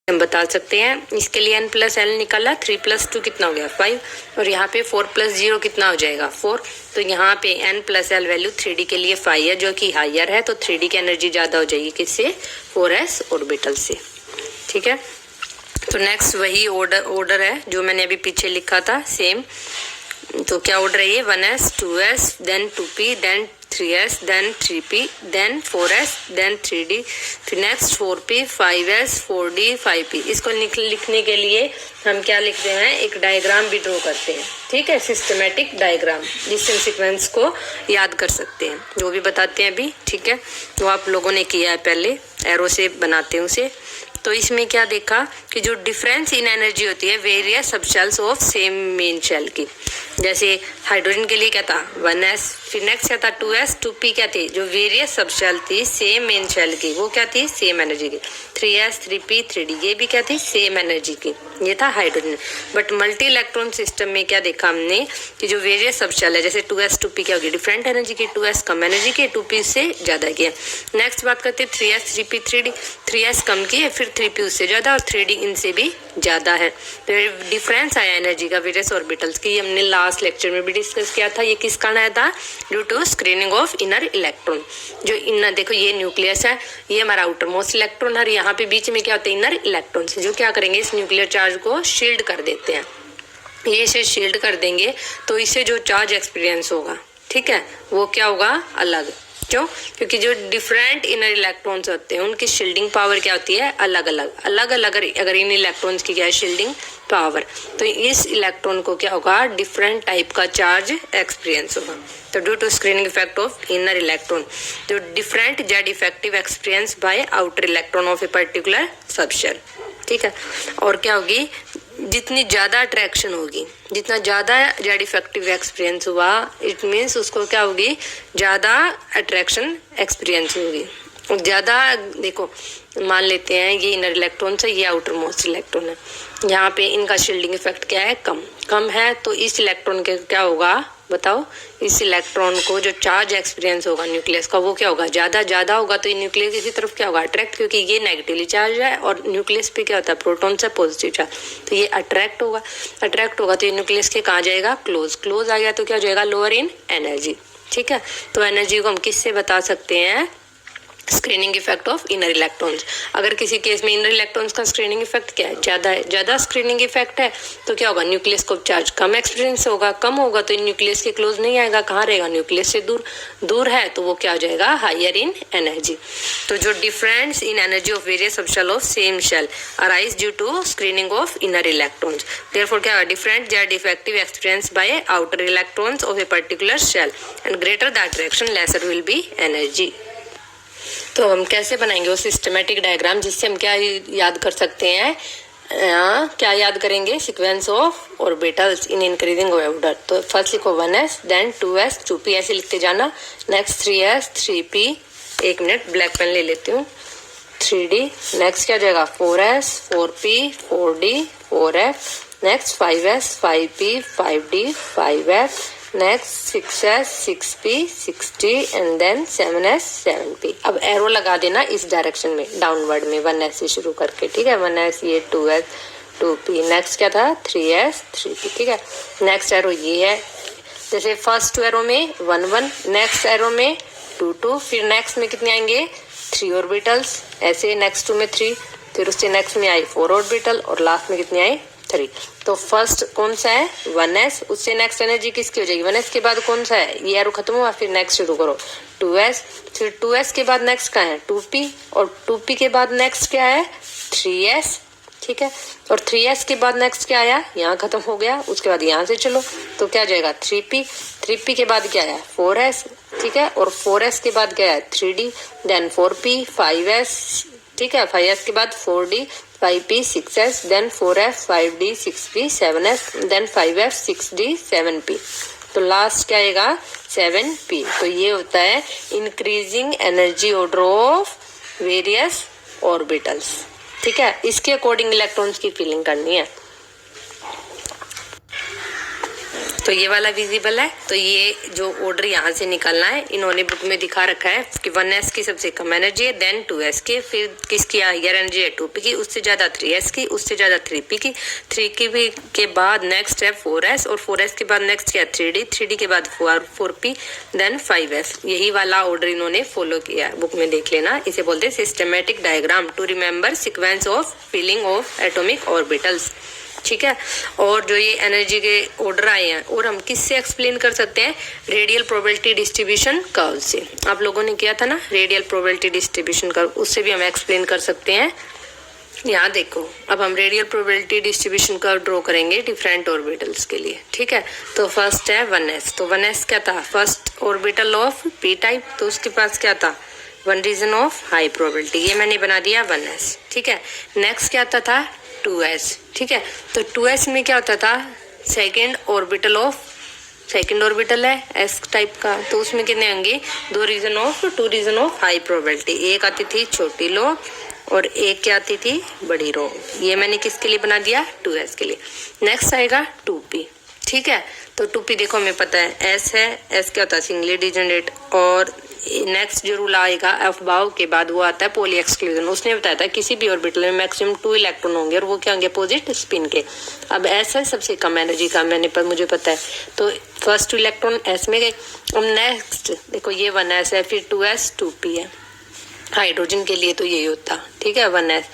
हम बता सकते हैं। इसके लिए n प्लस एल निकाला, 3 प्लस 2 कितना हो गया 5, और यहाँ पे 4 प्लस 0 कितना हो जाएगा 4। तो यहाँ पे n plus L value 3D के लिए 5 है जो कि हायर है, तो 3D की एनर्जी ज़्यादा हो जाएगी किससे, 4s ऑर्बिटल से। ठीक है, तो नेक्स्ट वही ऑर्डर है जो मैंने अभी पीछे लिखा था सेम। तो क्या ऑर्डर है ये, 1s 2s then 2p then 3s then 3p then 4s then 3d, फिर next 4p 5s 4d 5p। इसको लिखने के लिए हम क्या लिखते हैं, एक डायग्राम भी ड्रॉ करते हैं। ठीक है, सिस्टमेटिक डायग्राम, जिससे सीक्वेंस को याद कर सकते हैं, जो भी बताते हैं अभी। ठीक है, वो आप लोगों ने किया है पहले, एरो से बनाते हैं उसे। तो इसमें क्या देखा कि जो डिफरेंस इन एनर्जी होती है various subshells of same main shell की। जैसे हाइड्रोजन के लिए क्या था 1s, फिर नेक्स्ट क्या था 2s 2p क्या थी, जो वेरियस सबशेल थी सेम मेन शेल की, वो क्या थी सेम एनर्जी की। 3s 3p 3d ये भी क्या थी सेम एनर्जी की, ये था hydrogen. But multi electron system में क्या देखा हमने कि जो वेरियस सबशेल है, जैसे 2s 2p क्या होगी डिफरेंट एनर्जी की, 2s कम एनर्जी की, 2p से ज्यादा की है। नेक्स्ट बात करते हैं 3s 3p 3d, 3s कम की है, फिर 3p उससे ज्यादा, और 3d इनसे भी ज्यादा है। फिर डिफरेंस आया एनर्जी का वेरियस ऑर्बिटल्स की, हमने लास्ट लेक्चर में भी डिस्कस किया था। ये किस कारण आया था, due to screening of inner electron. जो इनर देखो ये न्यूक्लियस है, ये हमारा आउटर मोस्ट इलेक्ट्रॉन है, यहाँ पे बीच में क्या होता है इनर इलेक्ट्रॉन, जो क्या करेंगे इस न्यूक्लियर चार्ज को शील्ड कर देते हैं। ये इसे शील्ड कर देंगे तो इससे जो चार्ज एक्सपीरियंस होगा, ठीक है, वो क्या होगा अलग। क्यों, क्योंकि जो डिफरेंट इनर इलेक्ट्रॉन्स होते हैं उनकी शील्डिंग पावर क्या होती है अलग अलग। अगर इन इलेक्ट्रॉन्स की क्या है शील्डिंग पावर, तो इस इलेक्ट्रॉन को क्या होगा डिफरेंट टाइप का चार्ज एक्सपीरियंस होगा। तो due to screening effect of inner electron, जो different Z effective experience by outer electron of a particular subshell. ठीक है, और क्या होगी, जितनी ज्यादा अट्रैक्शन होगी, जितना ज्यादा जेड इफेक्टिव एक्सपीरियंस हुआ, इट मीन्स उसको क्या होगी ज्यादा अट्रैक्शन एक्सपीरियंस होगी। ज्यादा देखो मान लेते हैं ये इनर इलेक्ट्रॉन है, ये आउटर मोस्ट इलेक्ट्रॉन है, यहाँ पे इनका शील्डिंग इफेक्ट क्या है कम है, तो इस इलेक्ट्रॉन के क्या होगा बताओ, इस इलेक्ट्रॉन को जो चार्ज एक्सपीरियंस होगा न्यूक्लियस का वो क्या होगा ज्यादा होगा। तो ये न्यूक्लियस की तरफ क्या होगा अट्रैक्ट, क्योंकि ये नेगेटिवली चार्ज है और न्यूक्लियस पे क्या होता है प्रोटॉन से पॉजिटिव चार्ज, तो ये अट्रैक्ट होगा तो ये न्यूक्लियस के कहाँ जाएगा क्लोज आ गया, तो क्या हो जाएगा लोअर इन एनर्जी। ठीक है, तो एनर्जी को हम किससे बता सकते हैं, screening effect of inner electrons. अगर किसी केस में इनर इलेक्ट्रॉन्स का स्क्रीनिंग इफेक्ट क्या है ज्यादा स्क्रीनिंग इफेक्ट है, तो क्या होगा न्यूक्लियस को चार्ज कम एक्सपीरियंस होगा, कम होगा तो न्यूक्लियस के क्लोज नहीं आएगा, कहाँ रहेगा न्यूक्लियस से दूर है, तो वो क्या हो जाएगा हायर इन एनर्जी। तो जो difference in energy of various subshell of same shell arise due to screening of inner electrons, therefore क्या होगा different Z effective experience by outer electrons of a particular shell and greater the attraction lesser will be energy. तो हम कैसे बनाएंगे वो systematic diagram, जिससे हम क्या याद कर सकते हैं, क्या याद करेंगे sequence of orbitals in increasing order. तो फर्स्ट लिखो 1s देन 2s 2p ऐसे लिखते जाना, नेक्स्ट 3s 3p, एक मिनट ब्लैक पेन ले लेती हूँ, 3d, नेक्स्ट क्या जाएगा 4s 4p 4d 4f, next 5s 5p 5d 5f, next 6s 6p 6d and then 7s 7p। अब एरो लगा देना इस डायरेक्शन में डाउनवर्ड में 1s से शुरू करके। ठीक है, 1s ये 2s 2p, नेक्स्ट क्या था 3s 3p। ठीक है, नेक्स्ट एरो ये है, जैसे फर्स्ट एरो में 1 1, नेक्स्ट एरो में 2 2, फिर नेक्स्ट में कितने आएंगे 3 ऑर्बिटल्स, ऐसे नेक्स्ट 2 में 3, फिर उससे नेक्स्ट में आई 4 ऑर्बिटल और लास्ट में कितने आए 3। तो फर्स्ट कौन सा है 1s, उससे नेक्स्ट एनर्जी किसकी हो जाएगी 1s के बाद कौन सा है, ये एरो खत्म हुआ, फिर नेक्स्ट शुरू करो 2s, फिर 2s के बाद नेक्स्ट क्या है 2p, और 2p के बाद नेक्स्ट क्या है 3s। ठीक है, और 3s के बाद नेक्स्ट क्या आया, यहाँ खत्म हो गया, उसके बाद यहाँ से चलो तो क्या जाएगा 3p, 3p के बाद क्या है 4s। ठीक है, और 4s के बाद क्या है 3d देन 4p 5s। ठीक है, 5s के बाद 4d 5p 6s then 4f 5d 6p 7s then 5f 6d 7p, तो लास्ट क्या आएगा 7p। तो ये होता है increasing energy order of various orbitals. ठीक है, इसके अकॉर्डिंग इलेक्ट्रॉन्स की फीलिंग करनी है। तो ये वाला विजिबल है। तो ये जो ऑर्डर यहाँ से निकालना है, इन्होंने बुक में दिखा रखा है कि 1s की सबसे कम एनर्जी है, देन 2s की, फिर किसकी हायर एनर्जी है 2p की, उससे ज्यादा 3s की, उससे ज्यादा 3p की, 3 भी के बाद नेक्स्ट है 4s, और 4s के बाद नेक्स्ट क्या 3d, 3d के बाद 4p, देन 5s। यही वाला ऑर्डर इन्होंने फॉलो किया है, बुक में देख लेना। इसे बोलते हैं systematic diagram to remember sequence of filling of atomic orbitals. ठीक है। और जो ये एनर्जी के ऑर्डर आए हैं, और हम किससे एक्सप्लेन कर सकते हैं, रेडियल प्रोबेबिलिटी डिस्ट्रीब्यूशन कर्व से। आप लोगों ने किया था ना रेडियल प्रोबेबिलिटी डिस्ट्रीब्यूशन कर्व, उससे भी हम एक्सप्लेन कर सकते हैं। यहाँ देखो, अब हम radial probability distribution curve draw करेंगे डिफरेंट ऑर्बिटल्स के लिए। ठीक है। तो फर्स्ट है 1s। तो 1s क्या था, first orbital of p type, तो उसके पास क्या था, 1 रीजन ऑफ हाई प्रोबेबिलिटी, ये मैंने बना दिया 1s। ठीक है। नेक्स्ट क्या आता था 2s। ठीक है। तो 2s में क्या होता था, सेकेंड ऑर्बिटल है s टाइप का, तो उसमें कितने होंगे, 2 रीजन ऑफ हाई प्रोबेबिलिटी। एक आती थी छोटी लो और एक क्या आती थी बड़ी रो। ये मैंने किसके लिए बना दिया, 2s के लिए। नेक्स्ट आएगा 2p। ठीक है। तो 2p देखो हमें पता है s है, s क्या होता है सिंगली डिजनरेट, और नेक्स्ट जो रूल आएगा अफबाव के बाद वो आता है पॉली एक्सक्लूजन। उसने बताया था किसी भी ऑर्बिटल में मैक्सिमम 2 इलेक्ट्रॉन होंगे, और वो क्या होंगे, अपोजिट स्पिन के। अब s है सबसे कम एनर्जी का, मुझे पता है, तो फर्स्ट 2 इलेक्ट्रॉन s में गए। अब नेक्स्ट देखो ये 1s है, फिर 2s 2p है। हाइड्रोजन के लिए तो यही होता। ठीक है, 1s,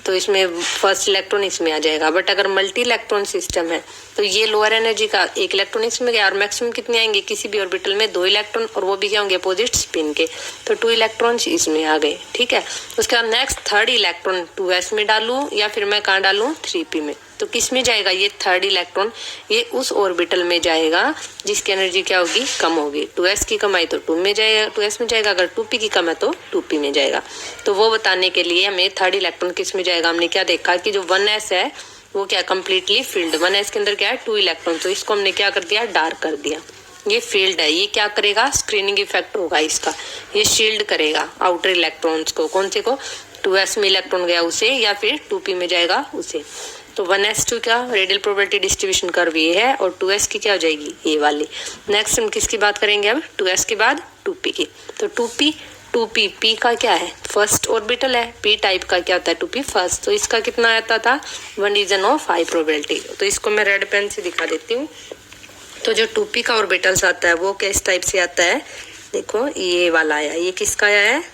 तो इसमें फर्स्ट इलेक्ट्रॉन इसमें आ जाएगा। बट अगर मल्टी इलेक्ट्रॉन सिस्टम है तो ये लोअर एनर्जी का 1 इलेक्ट्रॉन इसमें गया, और मैक्सिमम कितने आएंगे किसी भी ऑर्बिटल में 2 इलेक्ट्रॉन, और वो भी क्या होंगे, अपोजिट स्पिन के, तो 2 इलेक्ट्रॉन इसमें आ गए। ठीक है। उसके बाद नेक्स्ट थर्ड इलेक्ट्रॉन 2s में डालूं या फिर मैं कहाँ डालूं 3p में, तो किस में जाएगा, ये थर्ड इलेक्ट्रॉन ये उस ऑर्बिटल में जाएगा जिसकी एनर्जी क्या होगी, कम होगी। 2s की कम आई तो 2 में जाएगा, 2s में जाएगा, अगर 2p की कम है तो 2p में जाएगा। तो वो बताने के लिए हमें थर्ड इलेक्ट्रॉन किस में जाएगा, हमने क्या देखा कि जो 1s है वो क्या कंप्लीटली फील्ड, 1s के अंदर क्या है 2 इलेक्ट्रॉन, तो इसको हमने क्या कर दिया, डार्क कर दिया। ये फील्ड है, ये क्या करेगा, स्क्रीनिंग इफेक्ट होगा इसका, ये शील्ड करेगा आउटर इलेक्ट्रॉन्स को। कौन से को, 2s में इलेक्ट्रॉन गया उसे, या फिर 2p में जाएगा उसे। तो 1s2 का रेडियल प्रोबेबिलिटी डिस्ट्रीब्यूशन कर्व ये है, और 2s की क्या हो जाएगी, ये वाली। नेक्स्ट हम किसकी बात करेंगे, अब 2s के बाद 2p की। तो 2p p का क्या है, फर्स्ट ऑर्बिटल है, p टाइप का क्या होता है 2p फर्स्ट, तो इसका कितना आता था 1 रीजन ऑफ हाई प्रोबेबिलिटी। तो इसको मैं रेड पेन से दिखा देती हूँ। तो जो 2p का ऑर्बिटल्स आता है वो किस टाइप से आता है, देखो ये वाला आया, ये किसका आया है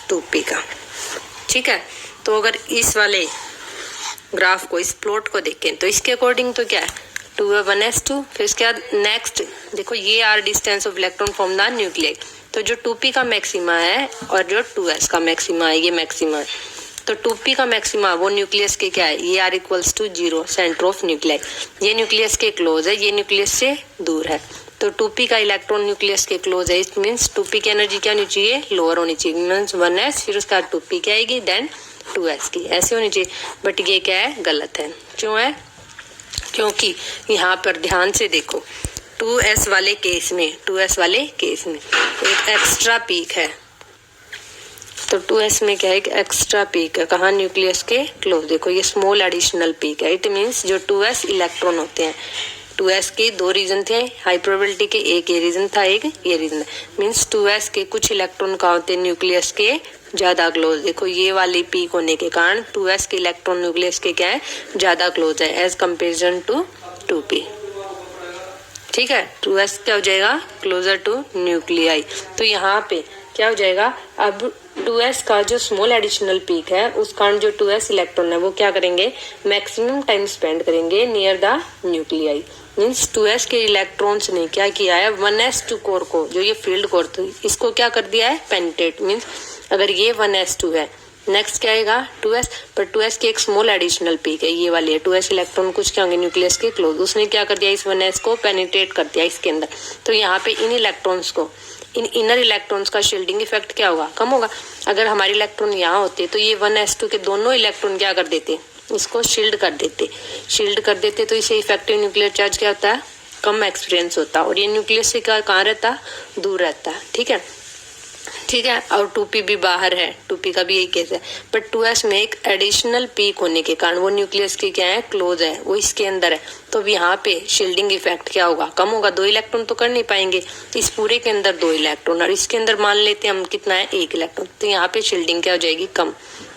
2p का। ठीक है। तो अगर इस वाले ग्राफ को, इस प्लॉट को देखें तो इसके अकॉर्डिंग तो क्या है 1s2, फिर उसके बाद नेक्स्ट देखो ये r distance of electron from the nucleus. तो जो 2p का मैक्सिमा है और जो 2s का मैक्सिमा है, ये मैक्सिमा है। तो 2p का मैक्सिमा वो न्यूक्लियस के क्या है, ये r equals to 0 centre of nucleus, ये न्यूक्लियस के क्लोज है, ये न्यूक्लियस से दूर है। तो 2p का इलेक्ट्रॉन न्यूक्लियस के क्लोज है, इट मीन्स 2p की एनर्जी क्या होनी चाहिए, लोअर होनी चाहिए, मीन्स 1s, फिर उसका 2p क्या आएगी, देन 2s की, ऐसे होनी चाहिए। बट ये क्या है, गलत है। क्यों है, क्योंकि यहाँ पर ध्यान से देखो 2s वाले केस में एक एक्स्ट्रा पीक है। तो 2s में क्या है, एक एक्स्ट्रा पीक है, कहाँ, न्यूक्लियस के क्लोज। देखो ये स्मॉल एडिशनल पीक है, इट मीन्स जो 2s इलेक्ट्रॉन होते हैं, 2s के 2 रीजन थे हाई प्रोबेबिलिटी के, एक ये रीजन था, एक ये रीजन, मीन्स 2s के कुछ इलेक्ट्रॉन कहाँ होते हैं, न्यूक्लियस के ज्यादा क्लोज। देखो ये वाली पीक होने के कारण 2s के इलेक्ट्रॉन न्यूक्लियस के क्या है, ज्यादा क्लोज है एज कंपेरिजन टू 2p। ठीक है, 2s क्या हो जाएगा, क्लोजर टू न्यूक्लियाई। तो यहाँ पे क्या हो जाएगा, अब 2s का जो स्मॉल एडिशनल पीक है उस कारण जो 2s इलेक्ट्रॉन है वो क्या करेंगे, मैक्सिमम टाइम स्पेंड करेंगे near the nuclei. Means 2s के इलेक्ट्रॉन्स ने क्या किया है, 1s2 कोर को, जो ये फील्ड कोर थी, इसको क्या कर दिया है, पेनिट्रेट। मीन्स अगर ये 1s2 है, नेक्स्ट क्या आएगा 2s, पर 2s की एक स्मॉल एडिशनल पीक है, ये वाली है, 2s इलेक्ट्रॉन कुछ क्या होंगे न्यूक्लियस के क्लोज, उसने क्या कर दिया, इस 1s को पेनिट्रेट कर दिया इसके अंदर। तो यहाँ पे इन इलेक्ट्रॉन्स को, इन इनर इलेक्ट्रॉन्स का शील्डिंग इफेक्ट क्या होगा, कम होगा। अगर हमारे इलेक्ट्रॉन यहाँ होते तो ये 1s2 के दोनों इलेक्ट्रॉन क्या कर देते, इसको शील्ड कर देते, तो इसे इफेक्टिव न्यूक्लियर चार्ज क्या होता है, कम एक्सपीरियंस होता, और ये न्यूक्लियस से कहाँ रहता, दूर रहता है। ठीक है, ठीक है, और 2p भी बाहर है, 2p का भी यही केस है। बट 2s में एक एडिशनल पीक होने के कारण वो न्यूक्लियस की क्या है, क्लोज है, वो इसके अंदर है, तो अब यहाँ पे शील्डिंग इफेक्ट क्या होगा, कम होगा। 2 इलेक्ट्रॉन तो कर नहीं पाएंगे, इस पूरे के अंदर 2 इलेक्ट्रॉन और इसके अंदर मान लेते हैं हम कितना है, 1 इलेक्ट्रॉन, तो यहाँ पे शील्डिंग क्या हो जाएगी, कम।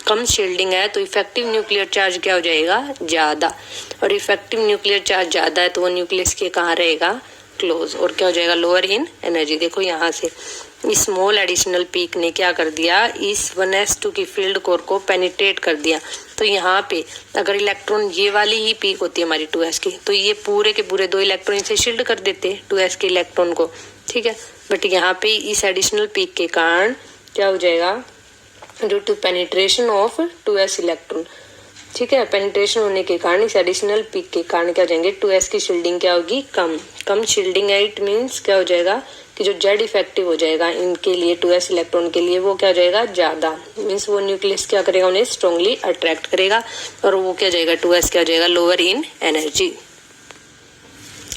कम शील्डिंग है तो इफेक्टिव न्यूक्लियर चार्ज क्या हो जाएगा, ज्यादा, और इफेक्टिव न्यूक्लियर चार्ज ज्यादा है तो वो न्यूक्लियस के कहाँ रहेगा, क्लोज, और क्या हो जाएगा, लोअर इन एनर्जी। देखो यहाँ से स्मॉल एडिशनल पीक ने क्या कर दिया, इस 1s2 की फील्ड कोर को पेनिट्रेट कर दिया। तो यहाँ पे अगर इलेक्ट्रॉन ये वाली ही पीक होती है हमारी 2s की, तो ये पूरे के पूरे 2 इलेक्ट्रॉन से शील्ड कर देते 2s के इलेक्ट्रॉन को, ठीक है। बट यहाँ पे इस एडिशनल पीक के कारण क्या हो जाएगा, due to penetration of 2s electron, ठीक है, पेनिट्रेशन होने के कारण इस एडिशनल पीक के कारण क्या हो जाएंगे, 2s की शील्डिंग क्या होगी, कम। कम शील्डिंग है, इट मीन्स क्या हो जाएगा कि जो जेड इफेक्टिव हो जाएगा इनके लिए 2s इलेक्ट्रॉन के लिए, वो क्या हो जाएगा, ज्यादा, मीन्स वो न्यूक्लियस क्या करेगा, उन्हें स्ट्रांगली अट्रैक्ट करेगा, और वो क्या जाएगा, 2s क्या हो जाएगा, लोअर इन एनर्जी।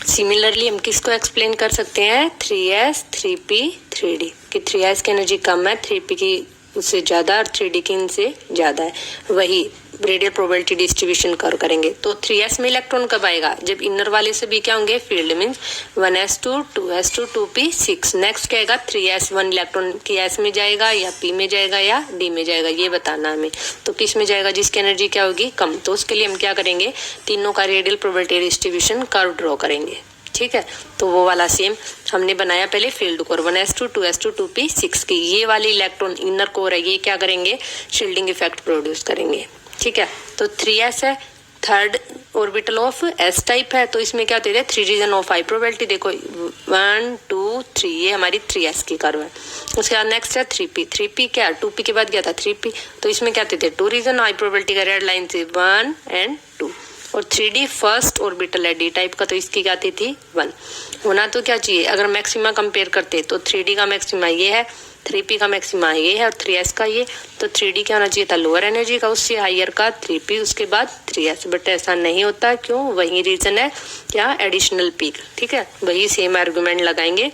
सिमिलरली हम किसको एक्सप्लेन कर सकते हैं, 3s 3p 3d, कि 3s की एनर्जी कम है, 3p की उससे ज्यादा और 3d की इनसे ज्यादा है। वही रेडियल प्रोबेबिलिटी डिस्ट्रीब्यूशन कर करेंगे तो 3s में इलेक्ट्रॉन कब आएगा, जब इनर वाले से भी क्या होंगे, field, means 1s2 2s2 2p 6। Next क्या आएगा, 3s 1 इलेक्ट्रॉन की s में जाएगा या p में जाएगा या d में जाएगा, ये बताना हमें। तो किस में जाएगा, जिसकी एनर्जी क्या होगी, कम, तो उसके लिए हम क्या करेंगे, तीनों का radial probability distribution curve draw करेंगे, ठीक है। तो वो वाला सेम हमने बनाया पहले field core 1s2 2s2 2p 6 की, ये वाले इलेक्ट्रॉन इनर कोर है, ये क्या करेंगे, शील्डिंग इफेक्ट प्रोड्यूस करेंगे, ठीक है। तो 3s है, third orbital of s type है, तो इसमें क्या होते हैं, 3 रीजन ऑफ हाई प्रोबेबिलिटी, देखो 1 2 3, ये हमारी 3s की कर्व है। उसके बाद नेक्स्ट है 3p, 3p क्या, 2p के बाद क्या था 3p, तो इसमें क्या होते थे, 2 रीजन हाई प्रोबेबिलिटी का रेड लाइन से 1 एंड 2, और 3d फर्स्ट ऑर्बिटल है d टाइप का, तो इसकी क्या आती थी 1। होना तो क्या चाहिए, अगर मैक्सिमा कंपेयर करते तो 3d का मैक्सिमा ये है, 3p का मैक्सिमा ये है और 3s का ये, तो 3d क्या होना चाहिए था, लोअर एनर्जी का, उससे हायर का 3p, उसके बाद 3s, बट ऐसा नहीं होता, क्यों, वही रीजन है क्या, एडिशनल पीक, ठीक है। वही सेम आर्गुमेंट लगाएंगे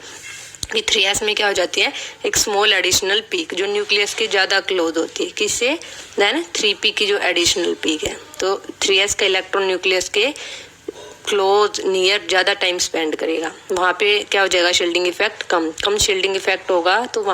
कि 3s में क्या हो जाती है, एक स्मॉल एडिशनल पीक जो न्यूक्लियस के ज्यादा क्लोज होती है, किससे, देन 3p की जो एडिशनल पीक है, तो 3s का इलेक्ट्रॉन न्यूक्लियस के क्लोज नियर ज्यादा टाइम स्पेंड करेगा, वहां पे क्या हो जाएगा, शील्डिंग इफेक्ट कम। कम शील्डिंग इफेक्ट होगा तो